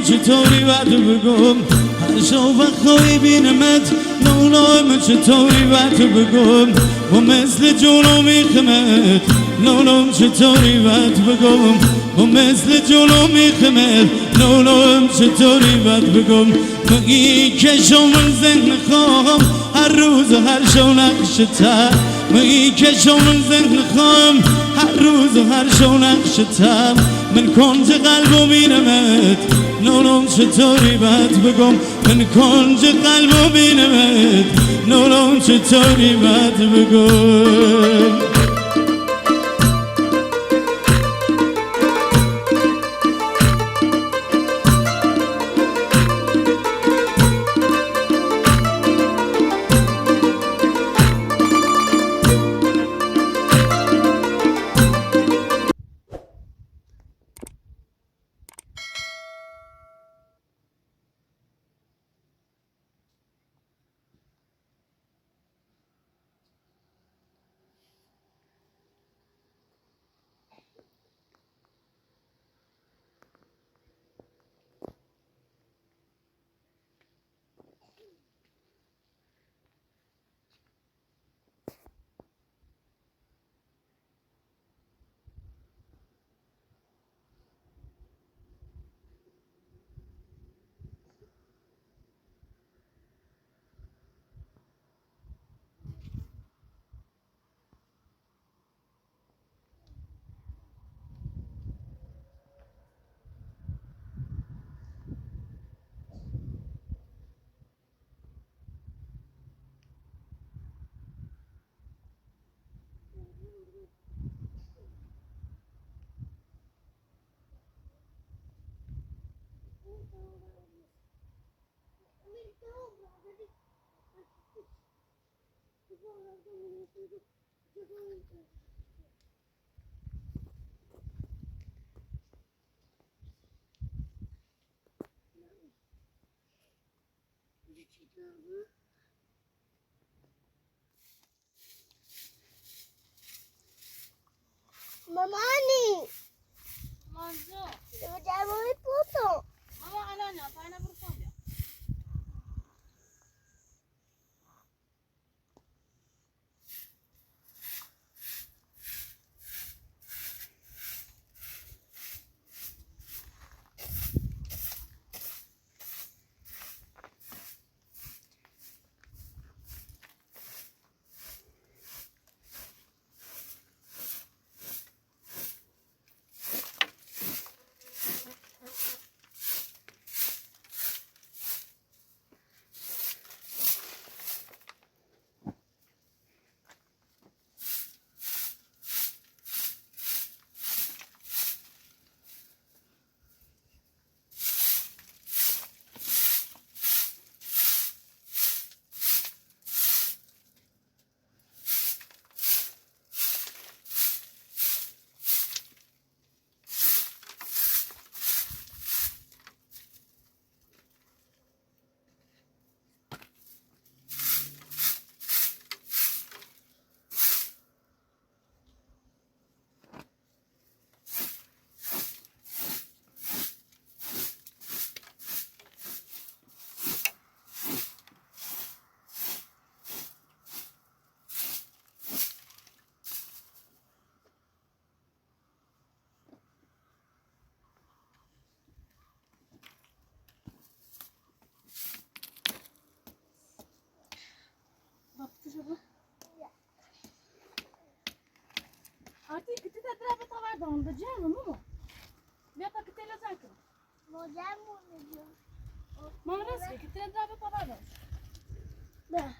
چطوری بد بگم هر شب وقتی بینمت نونم چطوری بد بگم و مثل جونو میخمت نونم چطوری بد بگم و مثل جونو میخمت نونم چطوری بد بگم مگی که شمن ذهن خواهم هر روز و هر شو نقشتر مگی که شمن ذهن خواهم هر روز و هر شو نقشتر من کنج قلبو بینمت نونم چطوری بد بگم من کنج قلبو بینمت نونم چطوری بد بگم Mamani, Manzo. udah mau foto. Mama ananya, paina berfoto. Artık kita tak terapa tawar dong, berjalan mu? Biar tak kita letak. Mau jamu nih. Mana sih kita terapa tawar dong? Dah.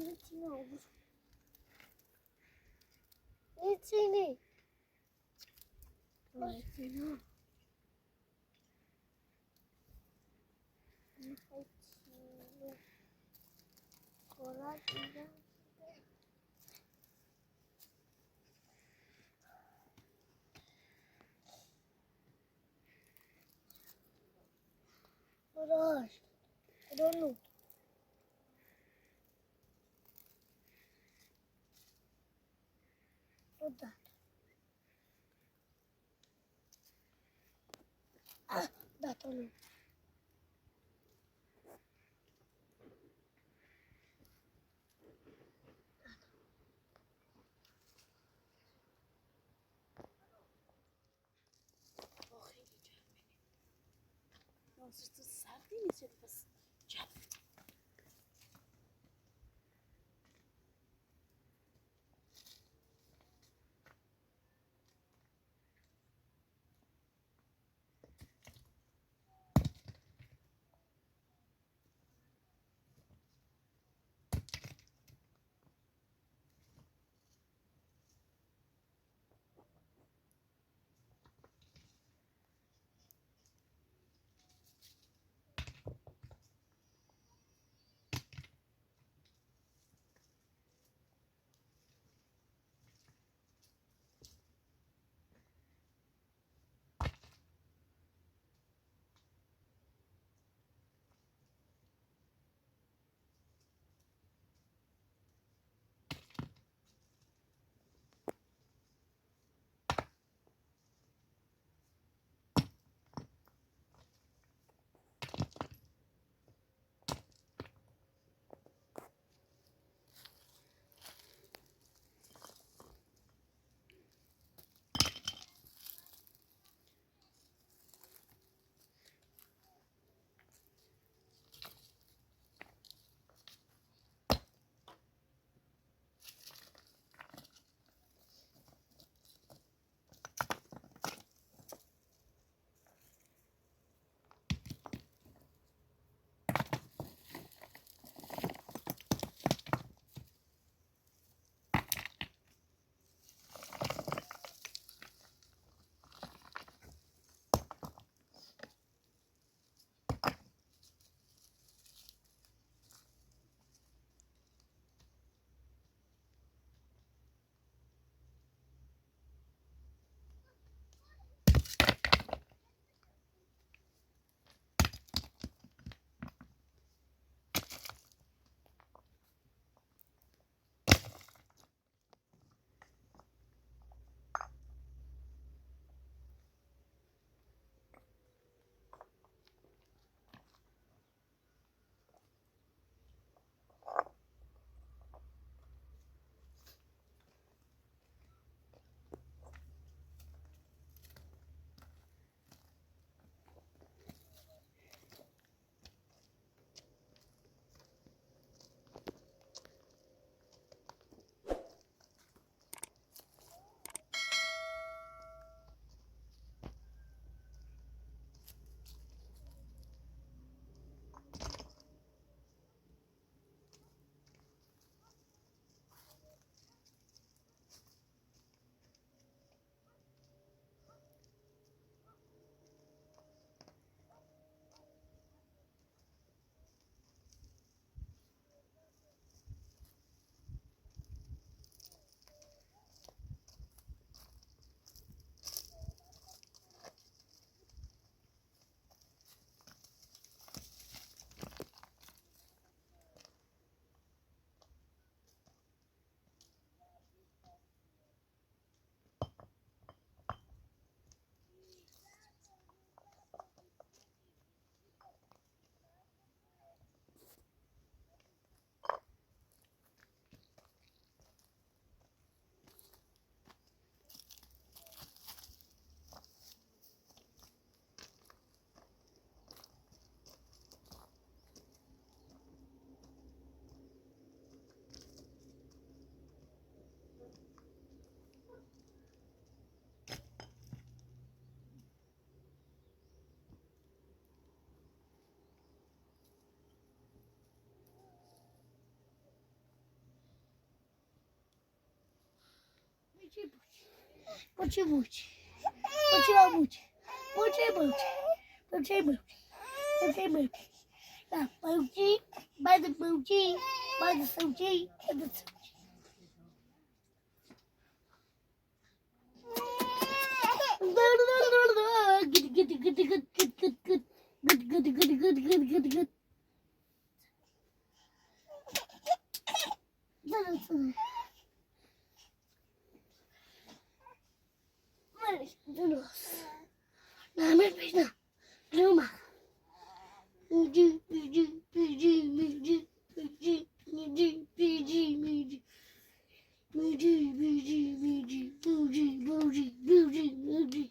Niçin? Niçin? Roş. Donu. Burada. Ah, da donu. Nossa, tu sabe isso? Tipo assim, já. Buci buci. Buci la buci. Buci buci. Buci buci. Buci buci. Now, buci. By the buci. By the suji. By the suji. Good. Nehmet Bey'den. Luma. Mücü, mücü, mücü, mücü, mücü, mücü, mücü, mücü. Mücü, mücü, mücü, mücü, mücü, mücü, mücü.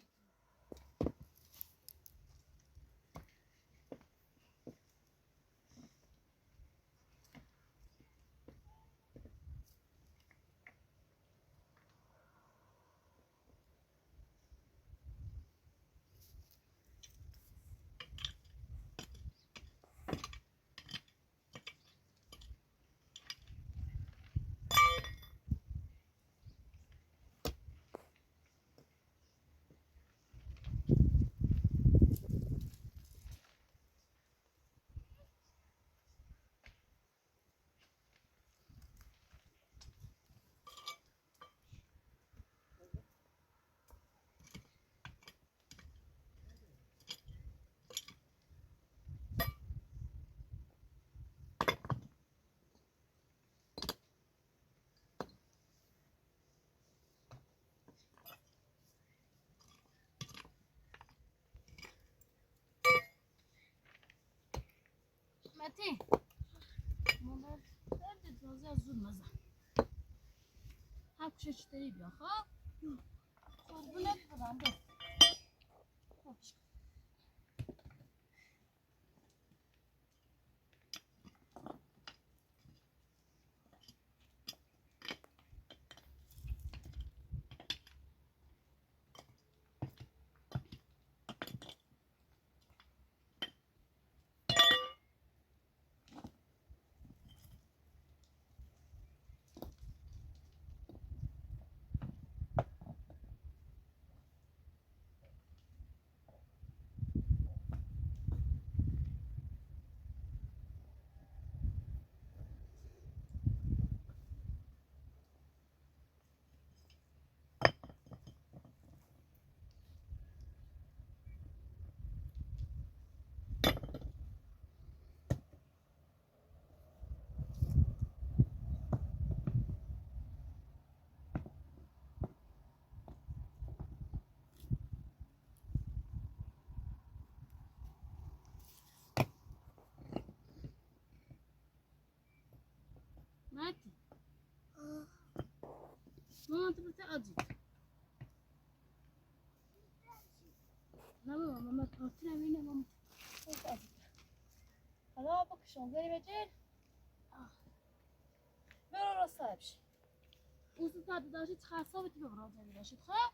متین مامان درد تازه از زود مزن هم کشه چطوری بیا خواه قربونت بدم بیا متین مامان تو بسه عجیب نه بابا ماما کارتی نمینه ماما بسه عجیب حالا بکشم بری بجل برو را صاحب شی اوزو ساعت داشتید خصابتی ببرا جلی باشید خواه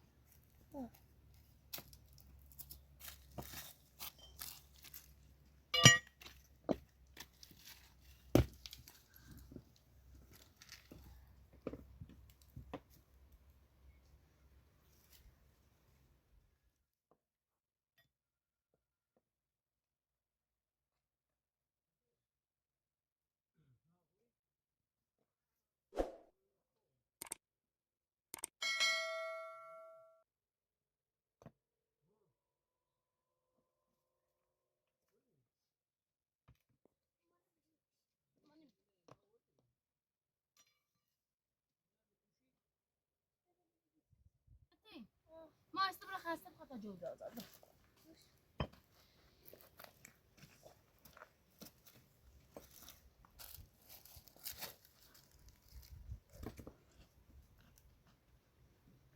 ما استبرا خسته بخاطر جوده آزاد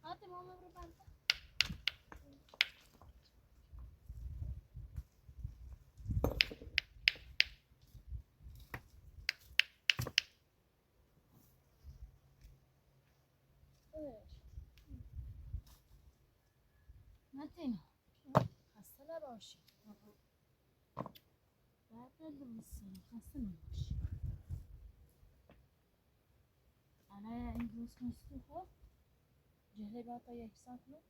هاتی ماما برو بنده متین خسته نباشی بعد بسیم خسته نباشی الان این روز نیستی خب جهله با تا یک ساعت رو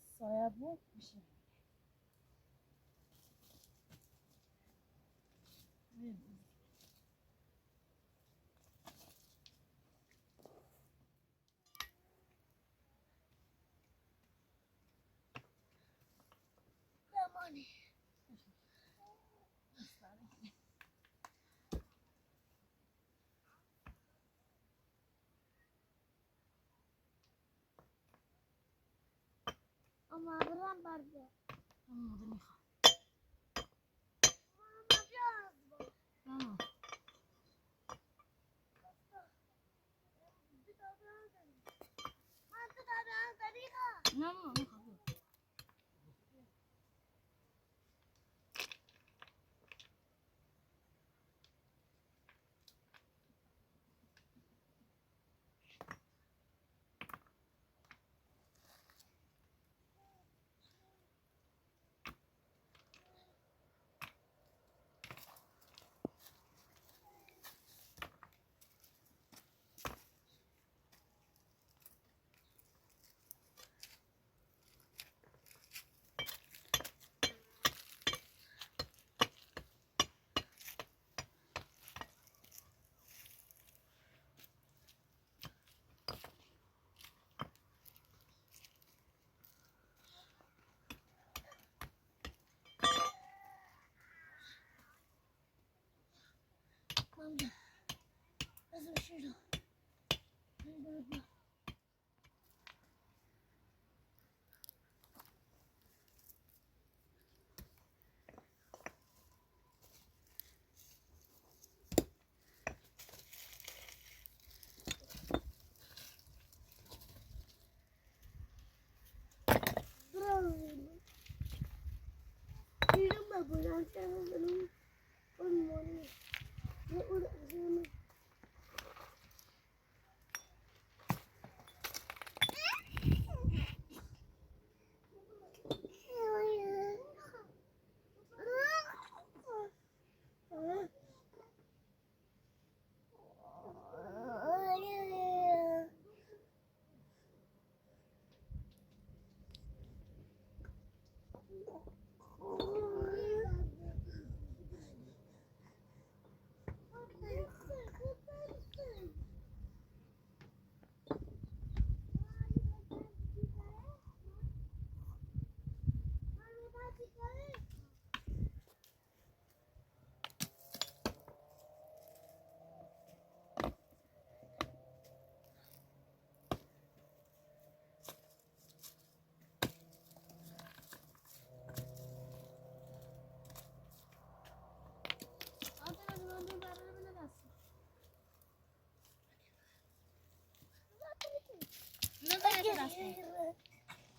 سایه بود میشه زمانی اما برام برده اما ده میخوام نه ماما میخوام ماما لازم شيله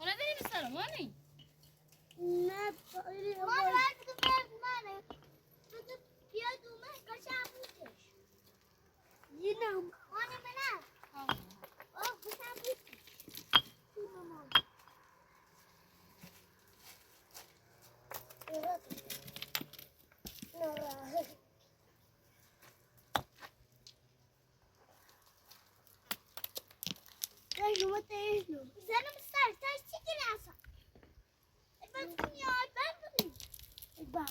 Ona verir misin? Mani? نه من راست که فرد منه تو بیا دومه کشم بودش اینم مانه منه آه کشم بودش مامان نورا Vejo uma terno. Zero mensagem, tá de graça. É para cozinhar, é para cozinhar. É bom.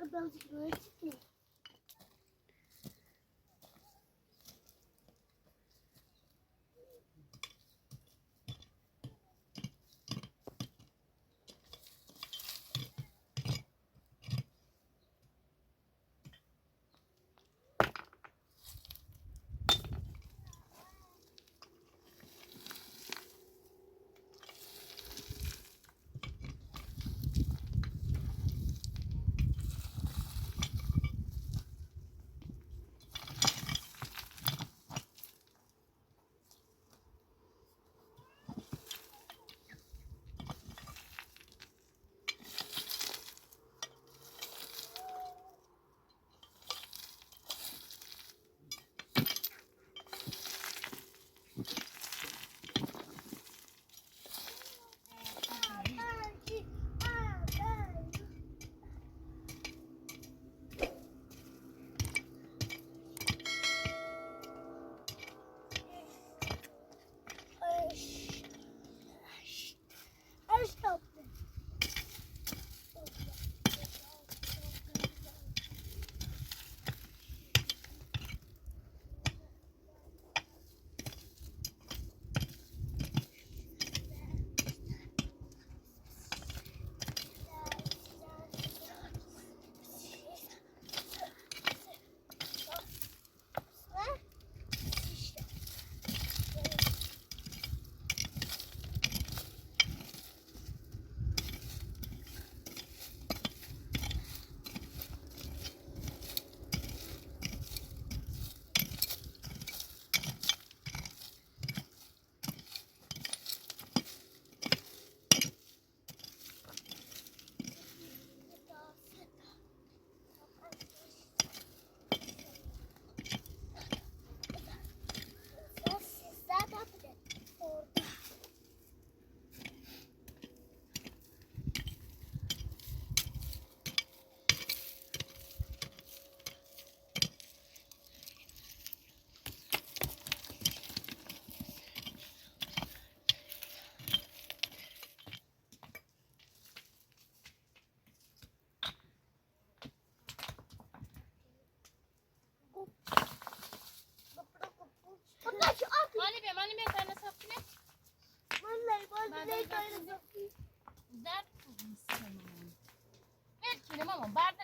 É bom de noite.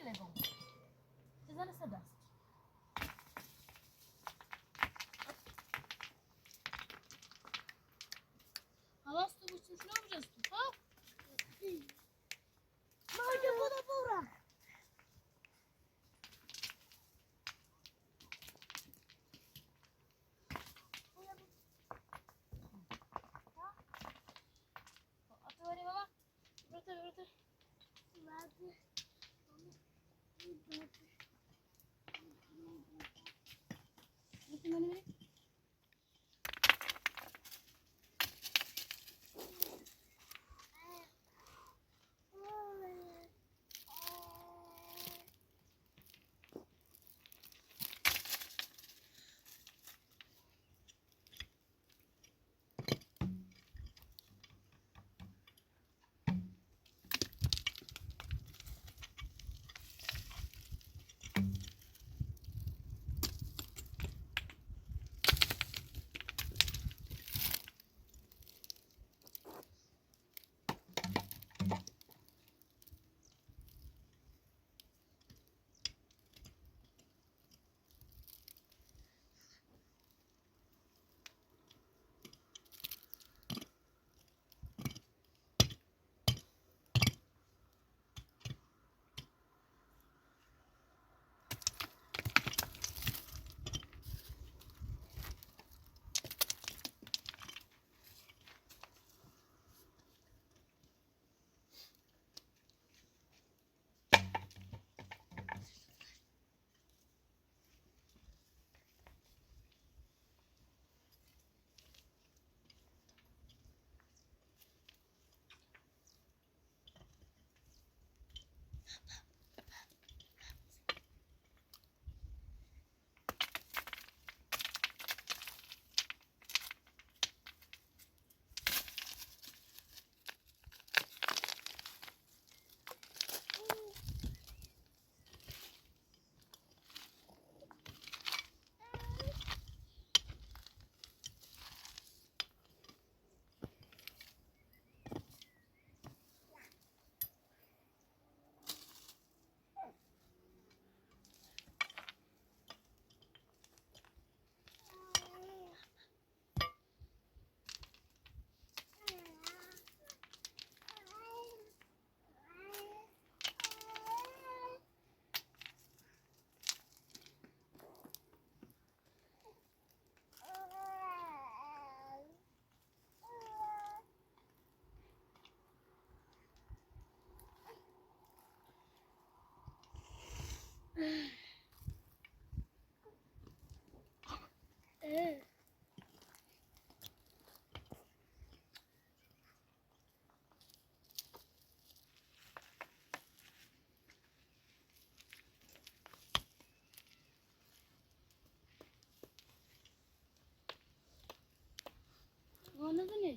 خیلی بام بزن صداست حواس تو بوشتون شنو بجستو ها موجه بودا بورا أتوري بابا برتي ماني anladın ne?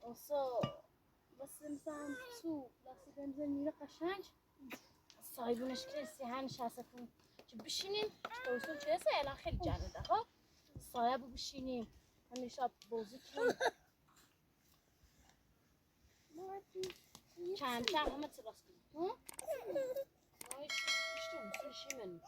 Olsa بس مثلا سوق بس بنزل میره قشنگ صاحبونش که سیهن شاستون چه بشینیم توصل چه هسته الان خیلی جنده ها صاحب بشینیم همیشه بازی کنیم چند چند همه تراس کنیم ها؟ işte usul şey benim.